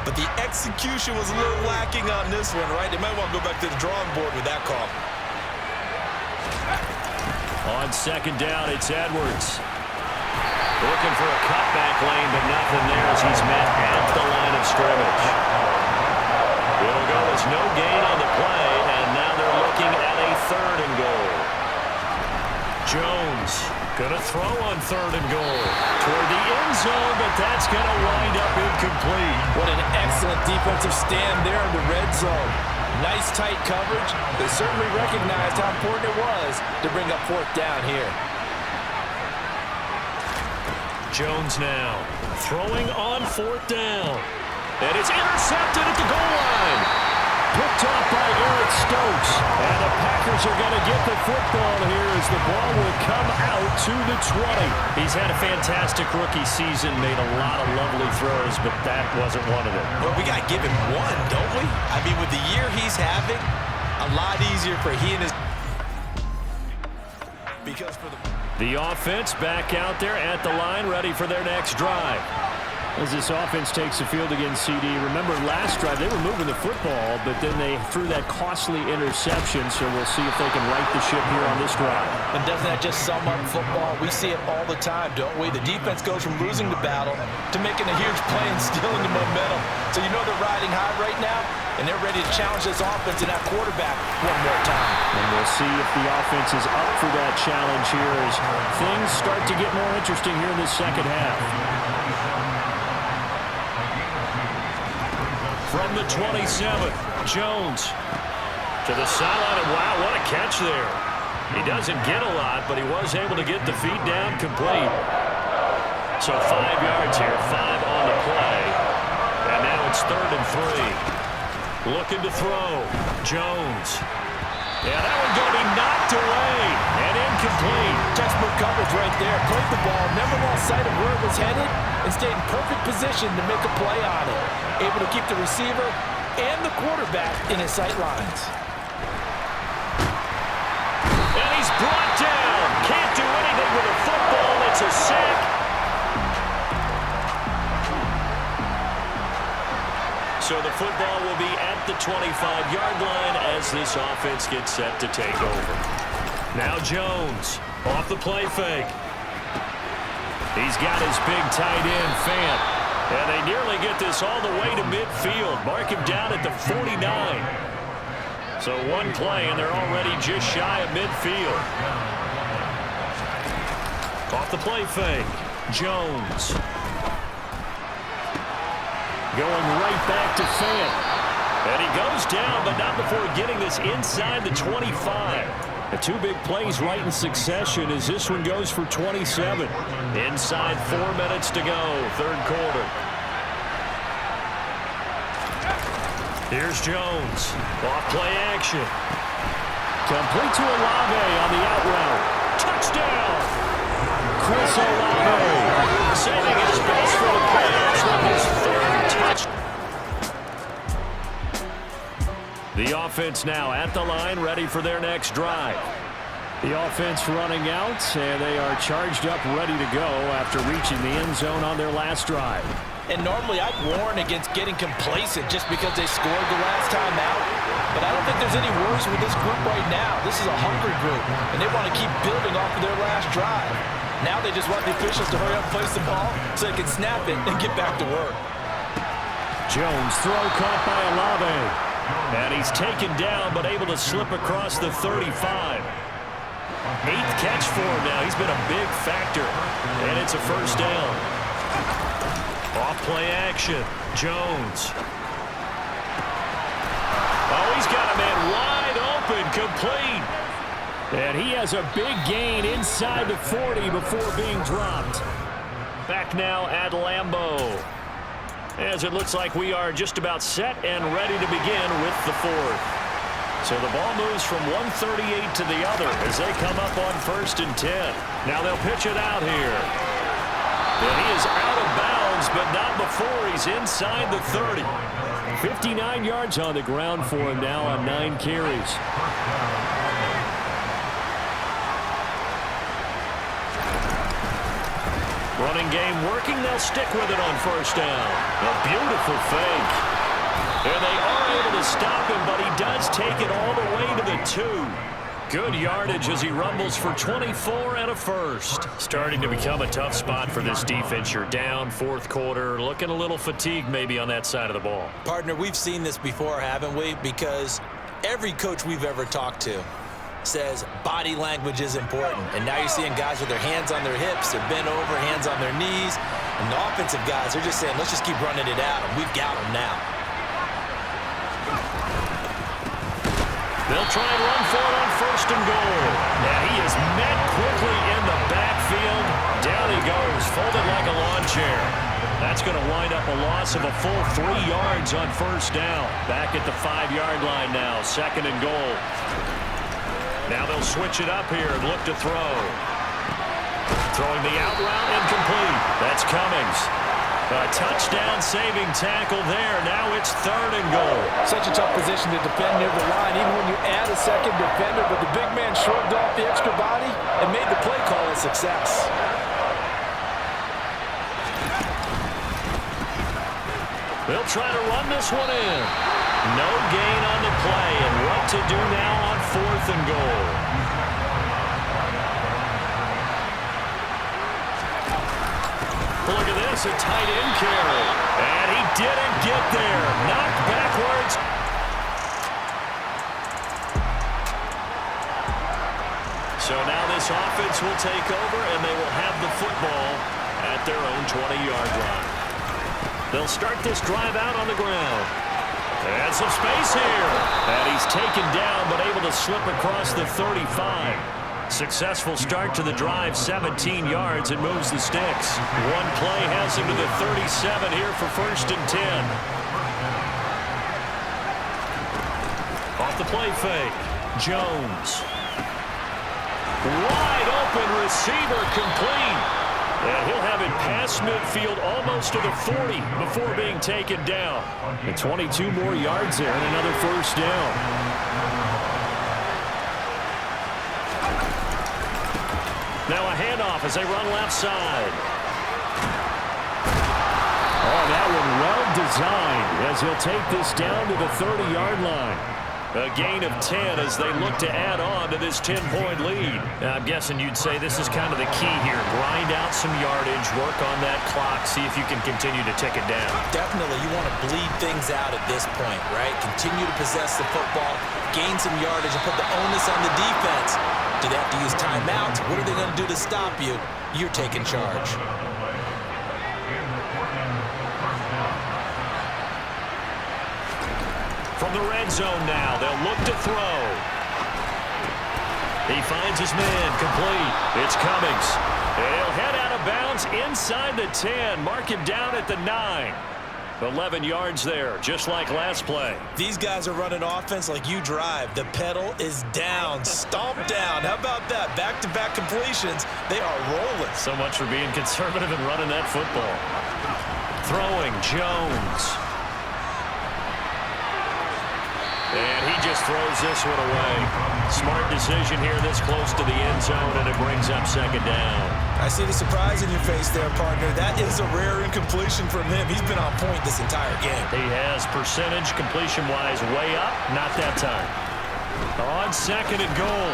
But the execution was a little lacking on this one, right? They might want to go back to the drawing board with that call. On second down, it's Edwards. Looking for a cutback lane, but nothing there as he's met at the line of scrimmage. It'll go as no gain on the play, and now they're looking at a 3rd and goal. Jones going to throw on 3rd and goal toward the end zone, but that's going to wind up incomplete. What an excellent defensive stand there in the red zone. Nice tight coverage. They certainly recognized how important it was to bring up 4th down here. Jones now throwing on 4th down. And it's intercepted at the goal line. Picked off by Eric Stokes. And the Packers are going to get the football here as the ball will come out to the 20. He's had a fantastic rookie season, made a lot of lovely throws, but that wasn't one of them. Well, we got to give him one, don't we? I mean, with the year he's having, a lot easier for he and his... Because for the offense back out there at the line, ready for their next drive. As this offense takes the field against CD, remember last drive they were moving the football, but then they threw that costly interception, so we'll see if they can right the ship here on this drive. And doesn't that just sum up football? We see it all the time, don't we? The defense goes from losing the battle to making a huge play and stealing the momentum. So you know they're riding high right now, and they're ready to challenge this offense and that quarterback one more time. And we'll see if the offense is up for that challenge here as things start to get more interesting here in this second half. From the 27, Jones to the sideline, and wow, what a catch there. He doesn't get a lot, but he was able to get the feet down complete. So 5 yards here, 5 on the play. And now it's 3rd and 3. Looking to throw, Jones. Yeah, that one's going to be knocked away and incomplete. Textbook coverage right there. Played the ball, never lost sight of where it was headed, and stayed in perfect position to make a play on it. Able to keep the receiver and the quarterback in his sight lines. And he's brought down. Can't do anything with a football. It's a sack. So the football will be at the 25-yard line as this offense gets set to take over. Now Jones off the play fake. He's got his big tight end, Fant. And they nearly get this all the way to midfield. Mark him down at the 49. So one play, and they're already just shy of midfield. Off the play fake. Jones. Going right back to Fant. And he goes down, but not before getting this inside the 25. The two big plays right in succession as this one goes for 27. Inside 4 minutes to go, third quarter. Here's Jones. Off play action. Complete to Olave on the out route. Touchdown! Chris Olave saving his best for the Bears with his third touchdown. The offense now at the line, ready for their next drive. The offense running out, and they are charged up, ready to go after reaching the end zone on their last drive. And normally I'd warn against getting complacent just because they scored the last time out. But I don't think there's any worries with this group right now. This is a hungry group, and they want to keep building off of their last drive. Now they just want the officials to hurry up and place the ball so they can snap it and get back to work. Jones, throw caught by Olave. And he's taken down, but able to slip across the 35. 8th catch for him now. He's been a big factor. And it's a first down. Off play action. Jones. Oh, he's got a man wide open, complete. And he has a big gain inside the 40 before being dropped. Back now at Lambeau. As it looks like we are just about set and ready to begin with the fourth. So the ball moves from 138 to the other as they come up on 1st and 10. Now they'll pitch it out here. And he is out of bounds, but not before he's inside the 30. 59 yards on the ground for him now on 9 carries. Running game working. They'll stick with it on 1st down. A beautiful fake. And they are able to stop him, but he does take it all the way to the 2. Good yardage as he rumbles for 24 and a first. Starting to become a tough spot for this defense. You're down 4th quarter, looking a little fatigued maybe on that side of the ball. Partner, we've seen this before, haven't we? Because every coach we've ever talked to says body language is important. And now you're seeing guys with their hands on their hips, they're bent over, hands on their knees. And the offensive guys, they're just saying, let's just keep running it out, and we've got them now. They'll try and run for it on 1st and goal. And he is met quickly in the backfield. Down he goes, folded like a lawn chair. That's going to wind up a loss of a full 3 yards on 1st down. Back at the 5-yard line now, 2nd and goal. Now they'll switch it up here and look to throw. Throwing the out route incomplete. That's Cummings. A touchdown-saving tackle there. Now it's 3rd and goal. Such a tough position to defend near the line, even when you add a second defender, but the big man shrugged off the extra body and made the play call a success. They'll try to run this one in. No gain on the play, and what to do now on 4th and goal. Look at this, a tight end carry. And he didn't get there. Knocked backwards. So now this offense will take over, and they will have the football at their own 20-yard line. They'll start this drive out on the ground. And some space here. And he's taken down, but able to slip across the 35. Successful start to the drive, 17 yards, and moves the sticks. One play has him to the 37 here for 1st and 10. Off the play fake. Jones. Wide open receiver, complete. And he'll have it past midfield almost to the 40 before being taken down. And 22 more yards there and another 1st down. Now a handoff as they run left side. Oh, that one well designed as he'll take this down to the 30-yard line. A gain of 10 as they look to add on to this 10-point lead. Now, I'm guessing you'd say this is kind of the key here. Grind out some yardage, work on that clock, see if you can continue to tick it down. Definitely, you want to bleed things out at this point, right? Continue to possess the football, gain some yardage, and put the onus on the defense. Do they have to use timeouts? What are they going to do to stop you? You're taking charge. From the red zone now, they'll look to throw. He finds his man, complete. It's Cummings. And he'll head out of bounds inside the 10. Mark him down at the 9. 11 yards there, just like last play. These guys are running offense like you drive. The pedal is down, stomp down. How about that? Back-to-back completions. They are rolling. So much for being conservative and running that football. Throwing, Jones. And he just throws this one away. Smart decision here this close to the end zone, and it brings up second down. I see the surprise in your face there, partner. That is a rare incompletion from him. He's been on point this entire game. He has percentage completion-wise way up. Not that time. On second and goal,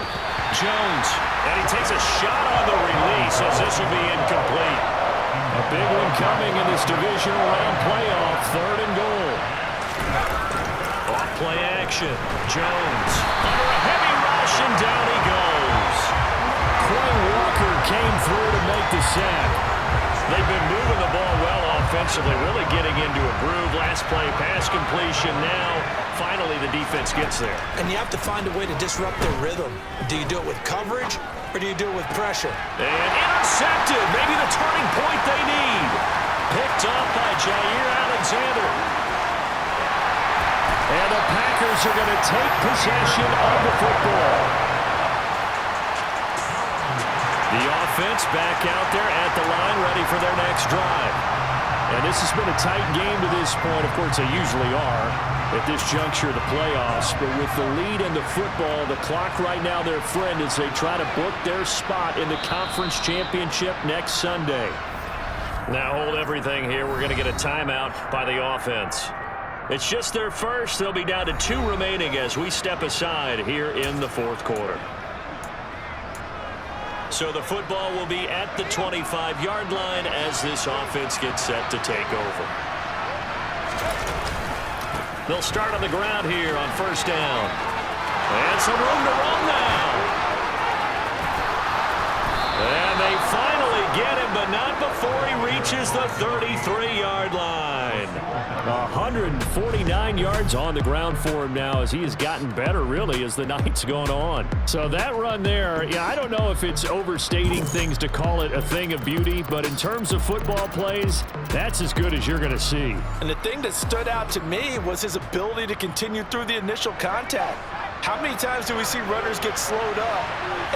Jones. And he takes a shot on the release as this will be incomplete. A big one coming in this divisional round playoff. Third and goal. Play action. Jones under a heavy rush, and down he goes. Quay Walker came through to make the sack. They've been moving the ball well offensively, really getting into a groove. Last play, pass completion. Now, finally, the defense gets there. And you have to find a way to disrupt their rhythm. Do you do it with coverage, or do you do it with pressure? And intercepted. Maybe the turning point they need. Picked up by Jair Alexander. And the Packers are going to take possession of the football. The offense back out there at the line, ready for their next drive. And this has been a tight game to this point. Of course, they usually are at this juncture of the playoffs. But with the lead in the football, the clock right now their friend as they try to book their spot in the conference championship next Sunday. Now hold everything here. We're going to get a timeout by the offense. It's just their first. They'll be down to 2 remaining as we step aside here in the fourth quarter. So the football will be at the 25-yard line as this offense gets set to take over. They'll start on the ground here on first down. And some room to run now. And they finally get him, but not before he reaches the 33-yard line. 149 yards on the ground for him now as he has gotten better, really, as the night's gone on. So that run there, yeah, I don't know if it's overstating things to call it a thing of beauty, but in terms of football plays, that's as good as you're going to see. And the thing that stood out to me was his ability to continue through the initial contact. How many times do we see runners get slowed up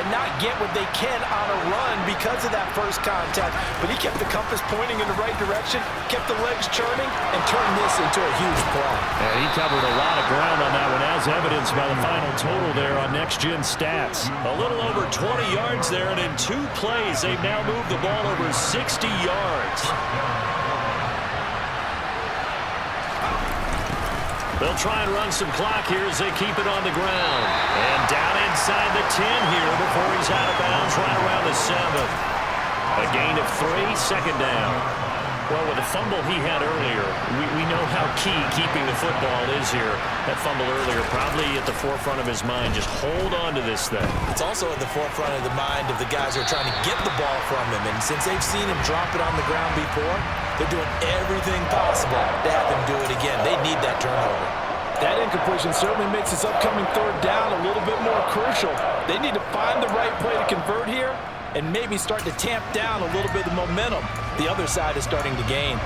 and not get what they can on a run because of that first contact? But he kept the compass pointing in the right direction, kept the legs churning, and turned this into a huge play. And he covered a lot of ground on that one, as evidenced by the final total there on Next Gen Stats. A little over 20 yards there, and in 2 plays, they've now moved the ball over 60 yards. They'll try and run some clock here as they keep it on the ground. And down inside the 10 here before he's out of bounds right around the 7. A gain of 3, second down. Well, with the fumble he had earlier, we know how key keeping the football is here. That fumble earlier probably at the forefront of his mind. Just hold on to this thing. It's also at the forefront of the mind of the guys who are trying to get the ball from him. And since they've seen him drop it on the ground before, they're doing everything possible to have him do it again. They need that turnover. That incompletion certainly makes this upcoming third down a little bit more crucial. They need to find the right play to convert here and maybe start to tamp down a little bit of momentum. The other side is starting to gain.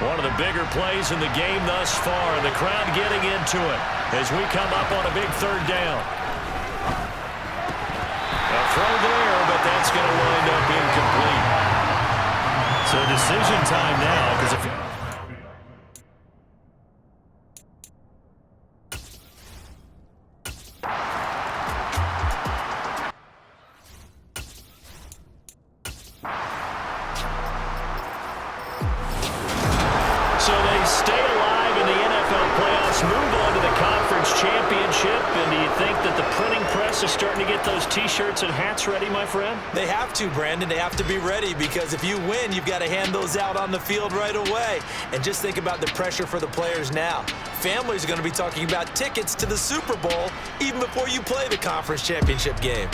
One of the bigger plays in the game thus far. The crowd getting into it as we come up on a big third down. A throw there, but that's going to wind up incomplete. So decision time now, because if bosses starting to get those T-shirts and hats ready, my friend? They have to, Brandon. They have to be ready because if you win, you've got to hand those out on the field right away. And just think about the pressure for the players now. Families are going to be talking about tickets to the Super Bowl even before you play the conference championship game.